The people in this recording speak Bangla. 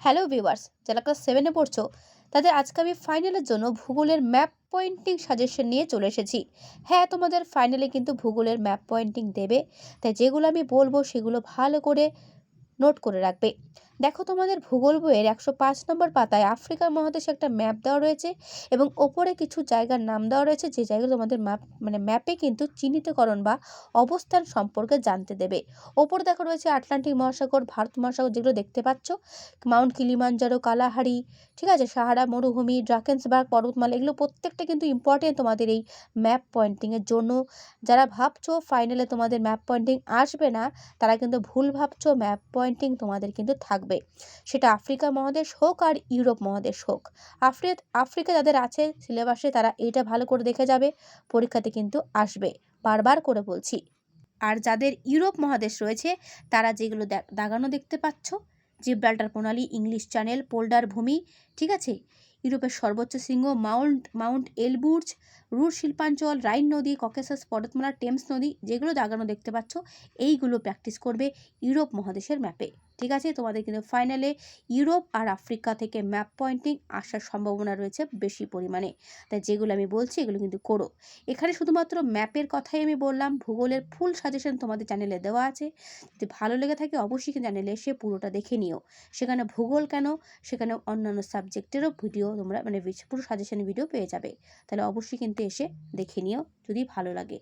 হ্যালো ভিউয়ার্স, যারা ক্লাস 7-এ পড়ছো তাদের আজকে আমি ফাইনালের জন্য ভূগোলের ম্যাপ পয়েন্টিং সাজেশন নিয়ে চলে এসেছি। হ্যাঁ, তোমাদের ফাইনালে কিন্তু ভূগোলের ম্যাপ পয়েন্টিং দেবে, তাই যেগুলো আমি বলবো সেগুলো ভালো করে নোট করে রাখবে। দেখো, তোমাদের ভূগোল বইয়ের 105 নম্বর পাতায় আফ্রিকা মহাদেশে একটা ম্যাপ দেওয়া রয়েছে এবং ওপরে কিছু জায়গার নাম দেওয়া রয়েছে, যে জায়গায় তোমাদের ম্যাপে কিন্তু চিহ্নিতকরণ বা অবস্থান সম্পর্কে জানতে দেবে। ওপরে দেখো রয়েছে আটলান্টিক মহাসাগর, ভারত মহাসাগর, যেগুলো দেখতে পাচ্ছ, মাউন্ট কিলিমাঞ্জারো, কালাহারি, ঠিক আছে, সাহারা মরুভূমি, ড্রাকেন্সবার্গ পর্বতমালা, এগুলো প্রত্যেকটা কিন্তু ইম্পর্টেন্ট তোমাদের এই ম্যাপ পয়েন্টিংয়ের জন্য। যারা ভাবছো ফাইনালে তোমাদের ম্যাপ পয়েন্টিং আসবে না, তারা কিন্তু ভুল ভাবছো। ম্যাপ পয়েন্টিং তোমাদের কিন্তু থাকবে, সেটা আফ্রিকা মহাদেশ হোক আর ইউরোপ মহাদেশ হোক। আফ্রিকা যাদের আছে সিলেবাসে, তারা এইটা ভালো করে দেখে যাবে, পরীক্ষাতে কিন্তু আসবে, বারবার করে বলছি। আর যাদের ইউরোপ মহাদেশ রয়েছে, তারা যেগুলো দাগানো দেখতে পাচ্ছ, জিব্রাল্টার প্রণালী, ইংলিশ চ্যানেল, পোল্ডার ভূমি, ঠিক আছে, ইউরোপের সর্বোচ্চ শৃঙ্গ মাউন্ট এলবুর্জ, রুর শিল্পাঞ্চল, রাইন নদী, ককেসাস পর্বতমালা, টেমস নদী, যেগুলো দাগানো দেখতে পাচ্ছ, এইগুলো প্র্যাকটিস করবে ইউরোপ মহাদেশের ম্যাপে। ঠিক আছে, তোমাদের কিন্তু ফাইনালে ইউরোপ আর আফ্রিকা থেকে ম্যাপ পয়েন্টিং আসার সম্ভাবনা রয়েছে বেশি পরিমাণে, তাই যেগুলো আমি বলছি এগুলো কিন্তু করো। এখানে শুধুমাত্র ম্যাপের কথাই আমি বললাম, ভূগোলের ফুল সাজেশন তোমাদের চ্যানেলে দেওয়া আছে। যদি ভালো লেগে থাকে অবশ্যই চ্যানেলে এসে পুরোটা দেখে নিও। সেখানে ভূগোল কেন, সেখানে অন্যান্য সাবজেক্টেরও ভিডিও তোমরা পুরো সাজেশন ভিডিও পেয়ে যাবে। তাহলে অবশ্যই কিন্তু এসে দেখে নিও যদি ভালো লাগে।